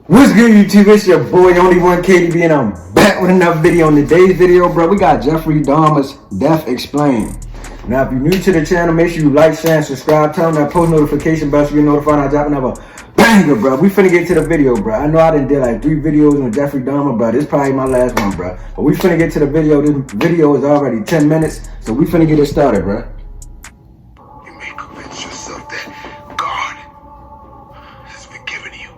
What's good, YouTube? It's your boy, Only One KDB, and I'm back with another video. In today's video, bro, we got Jeffrey Dahmer's Death Explained. Now, if you're new to the channel, make sure you like, share, and subscribe. Turn on that post notification bell so you're notified when I drop another banger, bro. We finna get to the video, bro. I know I done did like 3 videos on Jeffrey Dahmer, bro. This is probably my last one, bro. But we finna get to the video. This video is already 10 minutes, so we finna get it started, bro. You may convince yourself that God has forgiven you.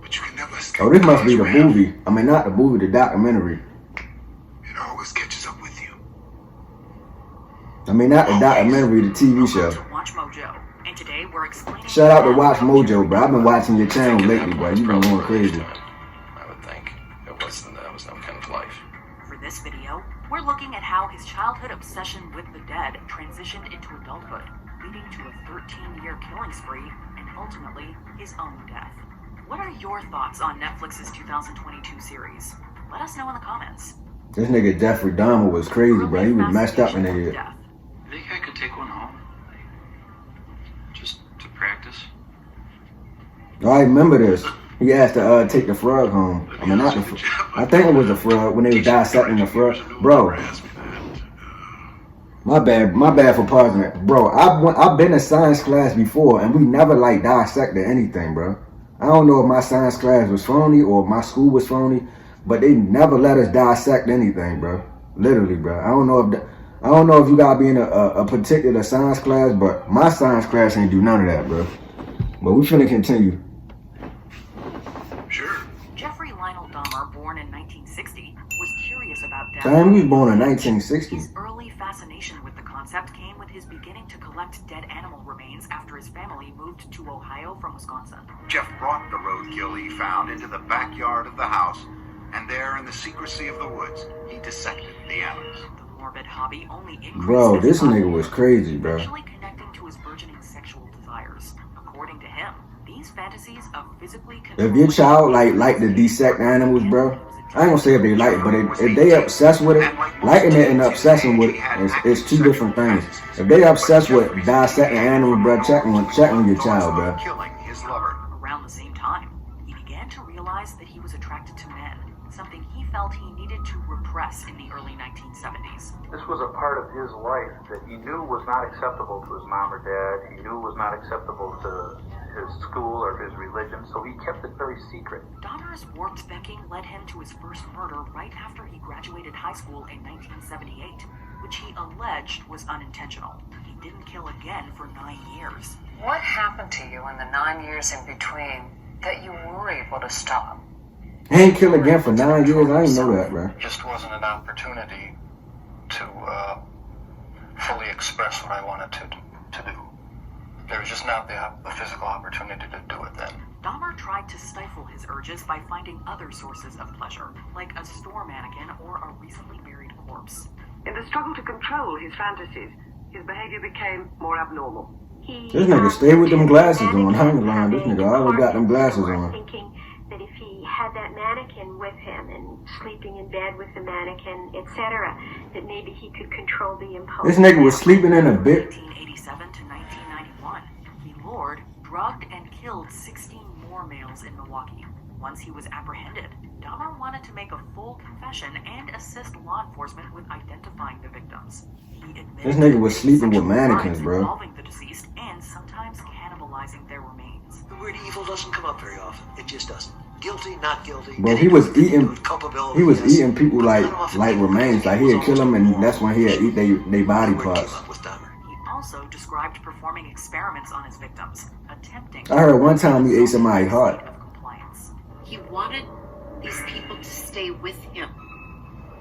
But you can never escape. Oh, this must be the movie. I mean, not the movie, the documentary. It always catches up with you. I mean, not the documentary, the TV show. Watch Mojo. And today we're explaining. Shout out to Watch Mojo, bro. I've been watching your channel lately, bro. You been going crazy. I would think it was no kind of life. For this video, we're looking at how his childhood obsession with the dead transitioned into adulthood, leading to a 13-year killing spree and ultimately his own death. What are your thoughts on Netflix's 2022 series? Let us know in the comments. This nigga Jeffrey Dahmer was crazy, bro. He was messed up in the head. You think I could take one home? Just to practice? I remember this. He asked to take the frog home. I mean, not the frog. I think it was the frog when they was dissecting the frog. Bro, my bad for pausing it. Bro, I've been in science class before, and we never like dissected anything, bro. I don't know if my science class was phony or if my school was phony, but they never let us dissect anything, bro. Literally, bro. I don't know if you gotta be in a particular science class, but my science class ain't do none of that, bro. But we finna continue. Sure. Jeffrey Lionel Dahmer, born in 1960, was curious about death. Damn, he was born in 1960. His early fascination with the concept came with his beginning to collect dead animal remains after his family moved to Ohio from Wisconsin. Jeff brought the roadkill he found into the backyard of the house, and there in the secrecy of the woods, he dissected the animals. The morbid hobby only increased. Bro, this nigga was crazy, bro. Eventually connecting to his burgeoning sexual desires. According to him, these fantasies of physically If your child like to dissect animals, bro, I ain't gonna say if they like it, but if they obsessed with it, liking it and obsessing with it is 2 different things. If they obsessed with dissecting animals, bro, check on your child, bro. Killing his lover. Around the same time, he began to realize that he was attracted to men, something he felt he needed to repress in the early 1970s. This was a part of his life that he knew was not acceptable to his mom or dad. He knew was not acceptable to his school or his religion, so he kept it very secret. Dahmer's warped thinking led him to his first murder right after he graduated high school in 1978, which he alleged was unintentional. He didn't kill again for 9 years. What happened to you in the 9 years in between that you were able to stop? He ain't kill again for 9 years. I didn't know that, bro. Just wasn't an opportunity to fully express what I wanted to do. There was just not the physical opportunity to do it then. Dahmer tried to stifle his urges by finding other sources of pleasure, like a store mannequin or a recently buried corpse. In the struggle to control his fantasies, his behavior became more abnormal. This nigga stay with them glasses on. I ain't lying. This nigga always got them glasses on. Thinking that if he had that mannequin with him and sleeping in bed with the mannequin, etc., that maybe he could control the impulse. This nigga was sleeping in a bed. 1987 to 1991, he lured, drugged, and killed 16 more males in Milwaukee. Once he was apprehended, Dahmer wanted to make a full confession and assist law enforcement with identifying the victims. He admitted This nigga was sleeping with mannequins, bro. Involving the deceased and sometimes cannibalizing their remains. The word evil doesn't come up very often. It just doesn't. Guilty, not guilty. Bro, he was eating people like remains. Like he'd kill them, and that's when he'd eat they body parts. He also described performing experiments on his victims, attempting. I heard one time he ate somebody's heart. He wanted these people to stay with him.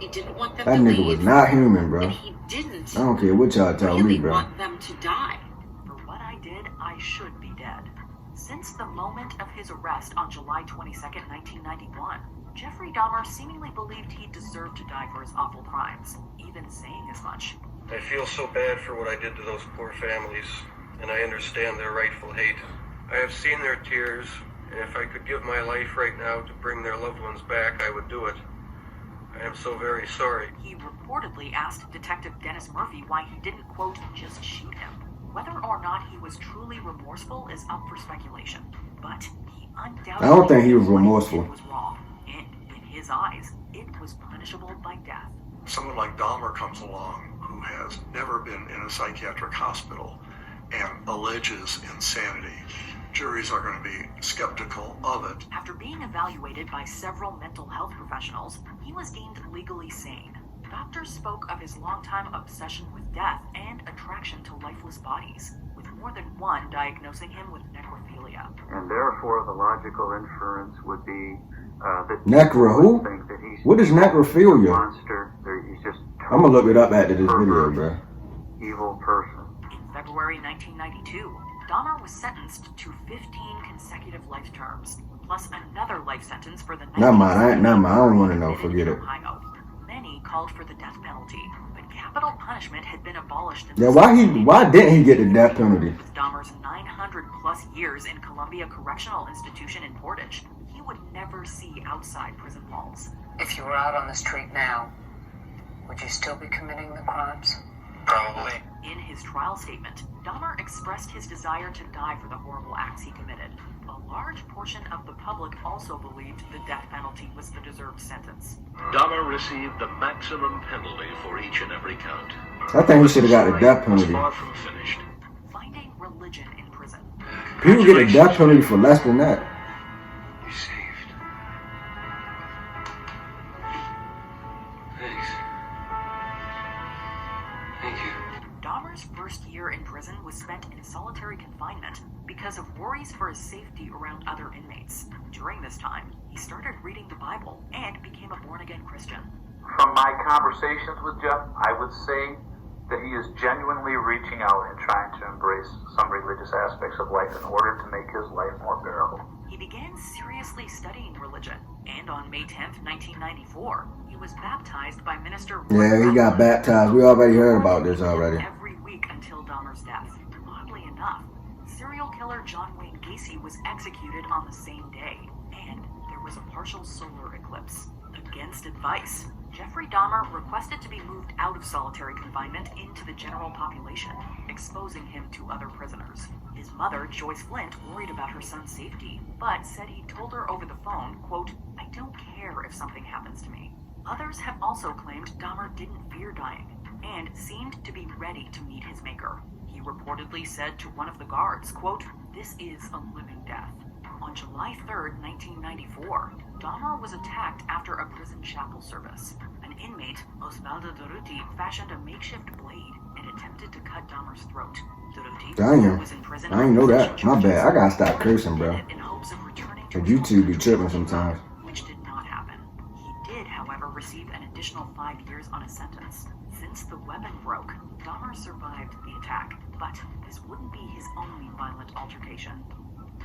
He didn't want them That to nigga leave, was not human, bro. and he didn't I don't care what y'all tell really me, bro. want them to die. For what I did, I should be dead. Since the moment of his arrest on July 22nd, 1991, Jeffrey Dahmer seemingly believed he deserved to die for his awful crimes, even saying as much. I feel so bad for what I did to those poor families, and I understand their rightful hate. I have seen their tears, and if I could give my life right now to bring their loved ones back, I would do it. I am so very sorry. He reportedly asked Detective Dennis Murphy why he didn't, quote, just shoot him. Whether or not he was truly remorseful is up for speculation, but undoubtedly I don't think he was what remorseful. did was wrong, and in his eyes, it was punishable by death. Someone like Dahmer comes along who has never been in a psychiatric hospital and alleges insanity. Juries are going to be skeptical of it. After being evaluated by several mental health professionals, he was deemed legally sane. Doctors spoke of his longtime obsession with death and attraction to lifeless bodies, with more than one diagnosing him with necrophilia. And therefore, the logical inference would be that Necro who? people think that he's What is a necrophilia? monster. He's just I'm gonna look it up after this video, bro. evil person. In February 1992, Dahmer was sentenced to 15 consecutive life terms, plus another life sentence for the Not mine. I don't want to know. Forget it. Ohio. Many called for the death penalty, but capital punishment had been abolished in Yeah, why didn't he get the death penalty? With Dahmer's 900 plus years in Columbia Correctional Institution in Portage, he would never see outside prison walls. If you were out on the street now, would you still be committing the crimes? Probably. In his trial statement, Dahmer expressed his desire to die for the horrible acts he committed. A large portion of the public also believed the death penalty was the deserved sentence. Dahmer received the maximum penalty for each and every count. I think he should have got the death Was penalty. far from finished. Finding religion in prison. People get a death penalty for less than that. You're saved. Thanks. Thank you. Dahmer's first year in prison was spent in solitary confinement because of worries for his safety around other inmates. During this time, he started reading the Bible and became a born-again Christian. From my conversations with Jeff, I would say that he is genuinely reaching out and trying to embrace some religious aspects of life in order to make his life more bearable. He began seriously studying religion, and on May 10th, 1994, he was baptized by Minister Yeah, he got baptized. We already heard about this already. every week until Dahmer's death. Oddly enough, serial killer John Wayne Gacy was executed on the same day, and there was a partial solar eclipse. Against advice, Jeffrey Dahmer requested to be moved out of solitary confinement into the general population, exposing him to other prisoners. His mother, Joyce Flint, worried about her son's safety, but said he told her over the phone, quote, "I don't care if something happens to me." Others have also claimed Dahmer didn't fear dying, and seemed to be ready to meet his maker. He reportedly said to one of the guards, quote, "This is a living death." On July 3rd, 1994, Dahmer was attacked after a prison chapel service. An inmate, Osvaldo Durruti, fashioned a makeshift blade and attempted to cut Dahmer's throat. Durruti, Damn. who was in prison I ain't know on that. possession My bad. I gotta charges, stop cursing, bro. in hopes of returning to And YouTube be tripping sometimes. which did not happen. He did, however, receive an additional 5 years on a sentence. Since the weapon broke, Dahmer survived the attack, but this wouldn't be his only violent altercation.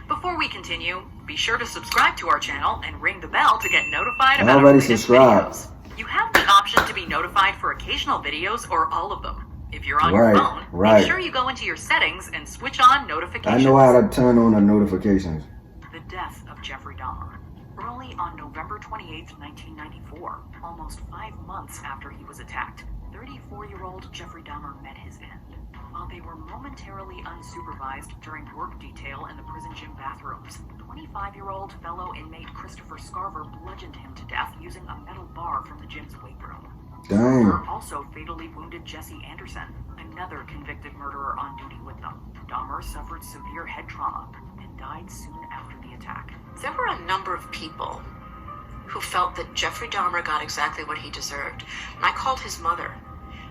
Before we continue, be sure to subscribe to our channel and ring the bell to get notified about our Already latest subscribed. videos. You have the option to be notified for occasional videos or all of them. If you're on your Right, phone, right. make sure you go into your settings and switch on I notifications. know how to turn on the notifications. The death of Jeffrey Dahmer. Early on November 28, 1994, almost 5 months after he was attacked, 34-year-old Jeffrey Dahmer met his end. While they were momentarily unsupervised during work detail in the prison gym bathrooms, 25-year-old fellow inmate Christopher Scarver bludgeoned him to death using a metal bar from the gym's weight room. Dang. Dahmer also fatally wounded Jesse Anderson, another convicted murderer on duty with them. Dahmer suffered severe head trauma and died soon after the attack. There were a number of people who felt that Jeffrey Dahmer got exactly what he deserved. And I called his mother.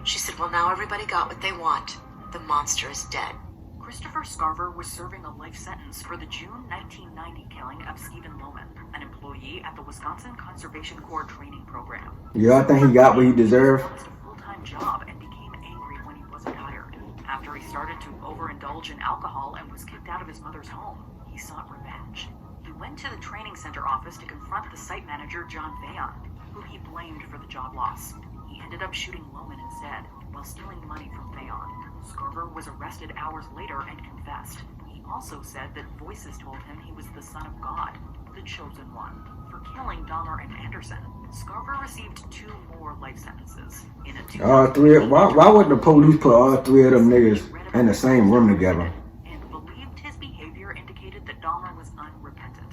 She said, well, now everybody got what they want. The monster is dead. Christopher Scarver was serving a life sentence for the June 1990 killing of Stephen Lohman, an employee at the Wisconsin Conservation Corps training program. Yeah, I think he got what he deserved. He lost a full-time job and became angry when he wasn't hired. After he started to overindulge in alcohol and was kicked out of his mother's home, he sought revenge. He went to the training center office to confront the site manager, John Fayon, who he blamed for the job loss. He ended up shooting Lohman instead, while stealing money from Fayon. Scarver was arrested hours later and confessed. He also said that voices told him he was the son of God, the chosen one. For killing Dahmer and Anderson, Scarver received 2 more life sentences. In a All three. Why would the police put all 3 of them niggas in the same room together? And believed his behavior indicated that Dahmer was unrepentant.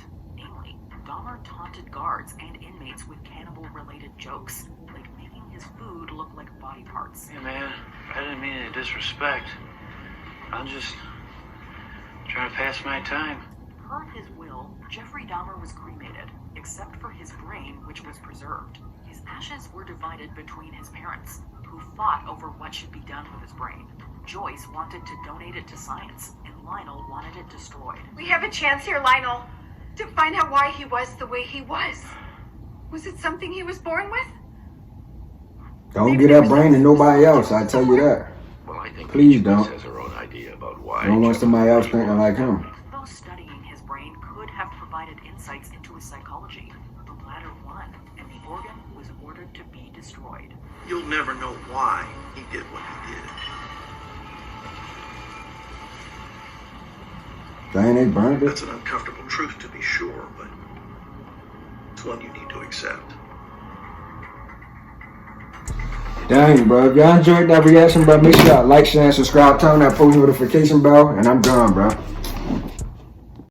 Dahmer taunted guards and inmates with cannibal-related jokes, like making his food look like body parts. Hey man, I didn't mean any disrespect. I'm just trying to pass my time. Per his will, Jeffrey Dahmer was cremated, except for his brain, which was preserved. His ashes were divided between his parents, who fought over what should be done with his brain. Joyce wanted to donate it to science, and Lionel wanted it destroyed. We have a chance here, Lionel, to find out why he was the way he was. Was it something he was born with? Don't give that brain to nobody else, I tell you that. Well, I think Please each of us don't. has our own idea about why. I don't want somebody else thinking like him. Though studying his brain could have provided insights into his psychology, the latter won, and the organ was ordered to be destroyed. You'll never know why he did what he did. Dang, they burned it. That's an uncomfortable truth to be sure, but it's one you need to accept. Dang, bro. If y'all enjoyed that reaction, bro, make sure y'all like, share, and subscribe, turn on that post notification bell, and I'm done, bro.